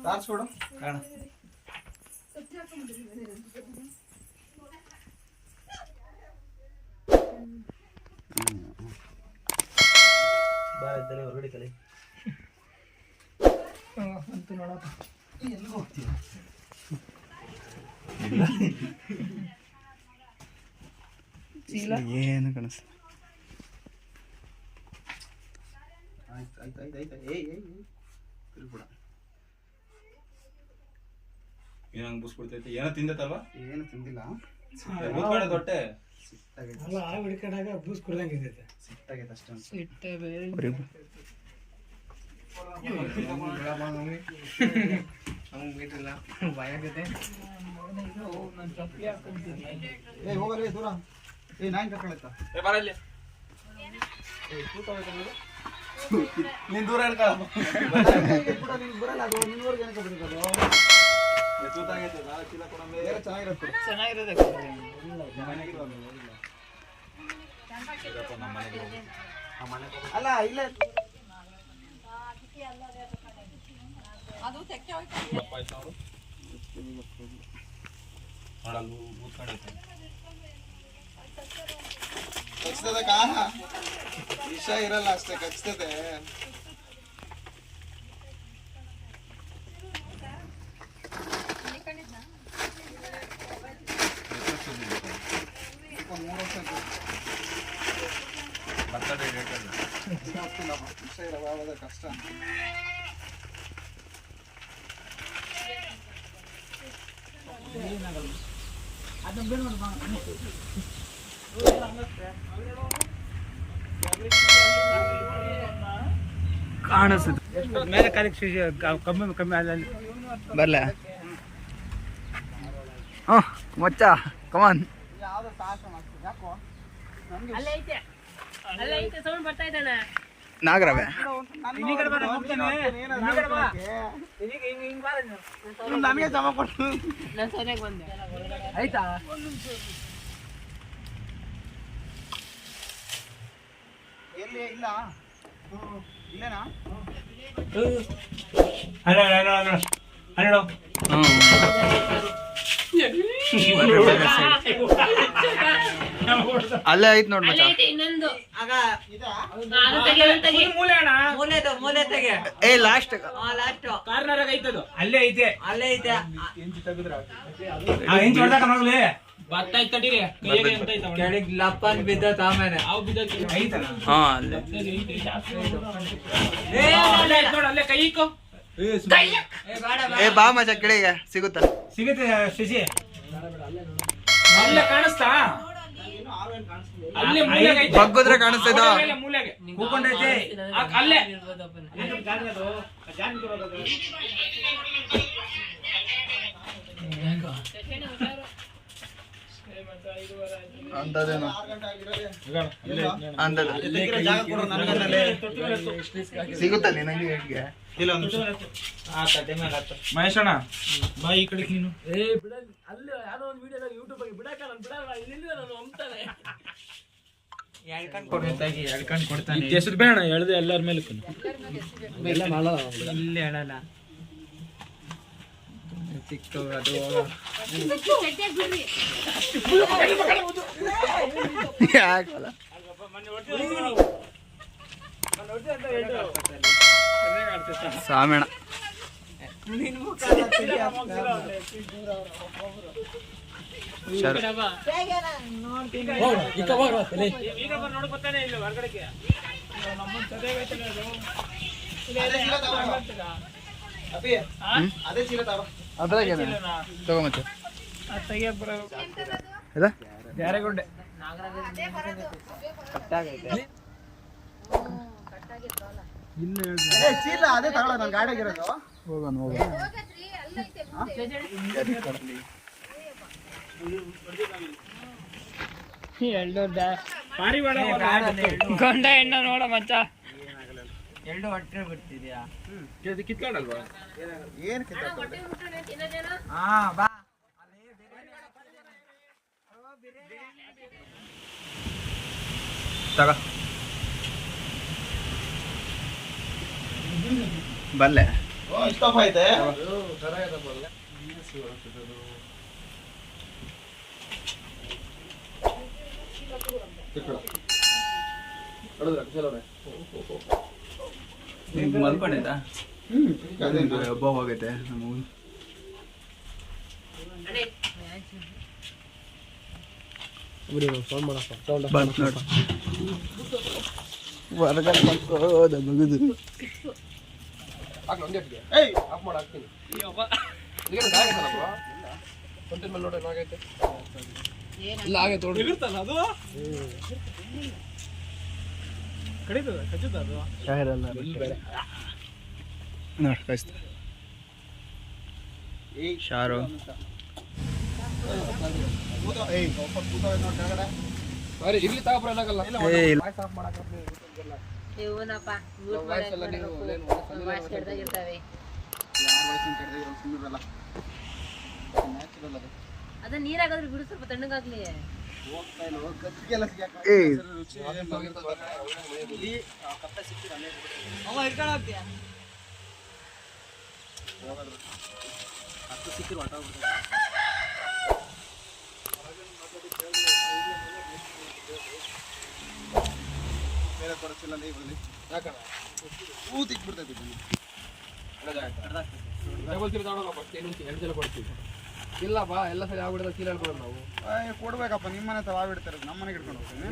ತಾರ್ಸ್ಕೊಡು ಬಾರದಲ್ಲಿ ಹೊರಗಡೆ ಕಲಿ ಅಂತ ನೋಡಪ್ಪ ಎಲ್ಲಿಗೆ ಹೋಗ್ತೀಯ ಏನು ಕಾಣಿಸ್ತ ಆಯ್ತು ತಿರುಗ್ಬಿಡ ಏನಂಗ್ ಬುಸ್ಬಿಡ್ತೈತಿ ಏನೋ ತಿಂದತ್ತಲ್ವಾ ಏನು ತಿಂದಿಲ್ಲ ದೊಟ್ಟೆ ಬೂಸ್ ಕುಡ್ದಂಗೆ ಸಿಟ್ಟಾಗೈತೆ ಅಷ್ಟೇ ಹೋಗಲ್ಲ ದೂರ ನಾಯಿ ಕರ್ಕೊಳತ್ತ ಬರಲ್ಲ ನೀನ್ ದೂರ ಬರಲ್ಲ ಅದು ನಿನ್ವರ್ಗೆ ಏನಕ್ಕೆ ಬರೀತದ ಚೆನ್ನಾಗಿರೋದೆ ಅಲ್ಲ ಇಲ್ಲ ಕಚ್ತದೆ ಕಾಣ ವಿಷ ಇರಲ್ಲ ಅಷ್ಟೇ ಕಚ್ತದೆ ಕಷ್ಟ ಕಾಣಿಸುತ್ತೆ ಮೇಲೆ ಕಾಲಿಗೆ ಕಮ್ಮಿ ಅಲ್ಲಿ ಬರಲ ಹಾಂ ಮಚ್ಚ ಕಮಾನ್ ಯಾವ್ದೋ ಸಾಹಸ ಮಾಡ್ತೀವಿ ಯಾಕೋ ನಾಗರವೆ ನನಗೆ ಜಮ ಕೊಟ್ಟು ಆಯ್ತಾ ಎಲ್ಲಿ ಇಲ್ಲ ಇಲ್ಲೇನಾ ಅಲ್ಲೇ ಐತ್ ನೋಡ್ ಮಚ್ಚ ಏ ಲಾಸ್ಟ್ ಅಲ್ಲೇ ಐತೆ ಲಪ್ಪನ್ ಬಿದ್ದತ್ ಆಮೇಲೆ ಹಾ ಅಲ್ಲೇ ಏ ಬಾ ಮಚ್ಚ ಕೆಳಗೆ ಸಿಗುತ್ತಾ ಸಿಗುತ್ತೆ ಶಶಿ ಅಲ್ಲೇ ಕಾಣಿಸ್ತಾ ಅಲ್ಲೇ ಬಗ್ಗದ್ರೆ ಕಾಣಿಸ್ತದ ಮೂಲೆಗೆ ಕೂಕೊಂಡೈತೆ ಅಲ್ಲೇ ಅಂತದೇನು ಅಂತದ ಸಿಗುತ್ತಾ ನಿನಗೆ ಹೇಗೆ ಇಲ್ಲ ಮಹೇಶಣ್ಣ ಬಾ ಈ ಕಡೆ ನೀನು ಅಲ್ಲಿ ಯಾರೋ ಒಂದು ವಿಡಿಯೋದಾಗ ಯೂಟ್ಯೂಬ್ ಆಗಿ ಬಿಡಕಲ್ಲ ಇಲ್ಲಿ ನಾನು ಅಂತಾನೆ ಎಳ್ಕೊಂಡು ಕೊಡ್ತಾನೆ ಹೆಸರು ಬೇಡ ಹೇಳ್ದೆ ಎಲ್ಲರ ಮೇಲೆ ಇಲ್ಲಿ ಹೇಳಲ್ಲ ಸಿಕ್ತು ಅದು ಯಾಕಲ್ಲ ಸಾಮೇಣ ಅದೇ ಚೀಲ ಅದ್ರಾಗ ತಗೋ ಮತ್ತೆ ಯಾರಗೊಂಡೆ ಚೀಲ ಅದೇ ತಗೊಳ ನನ್ ಗಾಡಿಯಾಗಿರೋದು ಹೋಗೋಣ ಪಾರಿವಾಳ ಗಂಡ ಹೆಣ್ಣ ನೋಡ ಮಚ್ಚ. ಎರಡು ಹೊಟ್ಟೆ ಬಿಡ್ತಿದ್ಯಾ? ಕಿತ್ಕೊಂಡಲ್ವಾ? ಏನ್ ಕಿತ್ತಾಡ್ತಾರೆ? ಹಾ ಬಾ. ತಗ ಬಲ್ಲೆ. ಓ ಇಷ್ಟಪ್ಪ ಐತೆ. ಮಲ್ಕೊಂಡಿದ್ದ ಅದೇನು? ಹಬ್ಬ ಹೋಗೈತೆ ನಮ್ಮ ಬಂತು ನೋಡು. ಹೊರಗಡೆ ಬಂಕೋದ ಮಗುದು. ಏಯ್ ಇರುತ್ತಲ್ಲ ಅದು ಕಡಿತದ ಕಚ್ಚುತ್ತ ಅದು. ನೋಡಿ ಕಳಿಸ್ತ ಶಾರು. ಏಯ್ ಒಬ್ಬ ಕೂತವ್ರೆ ನೋಡಿ ಕೆಳಗಡೆ. ಏ ಇಲ್ಲ. ಯಾರ್ ವಯಸ್ಸಿನ ಕೆಡ್ದಿರೋ ಸುಮ್ಮನಿರಲ್ಲ. ನ್ಯಾಚುರಲ್ ಅದು. ಅದ ನೀರಾಗಾದ್ರೆ ಬಿಡು, ಸ್ವಲ್ಪ ತಣ್ಣಗಾಗ್ಲಿ. ಹೋಗ್ತಾ ಇಲ್ಲ, ಕತ್ತಿಗೆಲ್ಲ ಸಿಕ್ಕಾಕ ಏಯ್. ರುಚಿ ಏನ್ ಬಂದಿರ್ತದೆ. ಇಲ್ಲಿ ಆ ಕಪ್ಪೆ ಸಿಕ್ಕಿದ್ರೆ ಅಲ್ಲೇ ಇಟ್ಬಿಡು. ಹೋಗೋದು. ಹತ್ತು ಸಿಕ್ಕಿರು ಹೊರ್ಟೋಗ್ಬಿಡ್ತದೆ. ಬೇರೆ ತೋರಿಸಿಲ್ಲ ಇವರಲ್ಲಿ. ಯಾಕಣ್ಣ ಊತಿಕ್ ಬಿಡ್ತೈತಿ ಬನ್ನಿ. ಇಲ್ಲಪ್ಪ ಎಲ್ಲ ಸರಿ ಆಗ್ಬಿಡದ ಕೀಲ ಹೇಳ್ಕೊಡೋದು ನಾವು. ಕೊಡ್ಬೇಕಪ್ಪ, ನಿಮ್ಮನೆ ತಾವ ಬಿಡ್ತಾರೆ, ನಮ್ಮ ಮನೆಗೆ ಇಟ್ಕೊಂಡು ಹೋಗ್ತೀನಿ.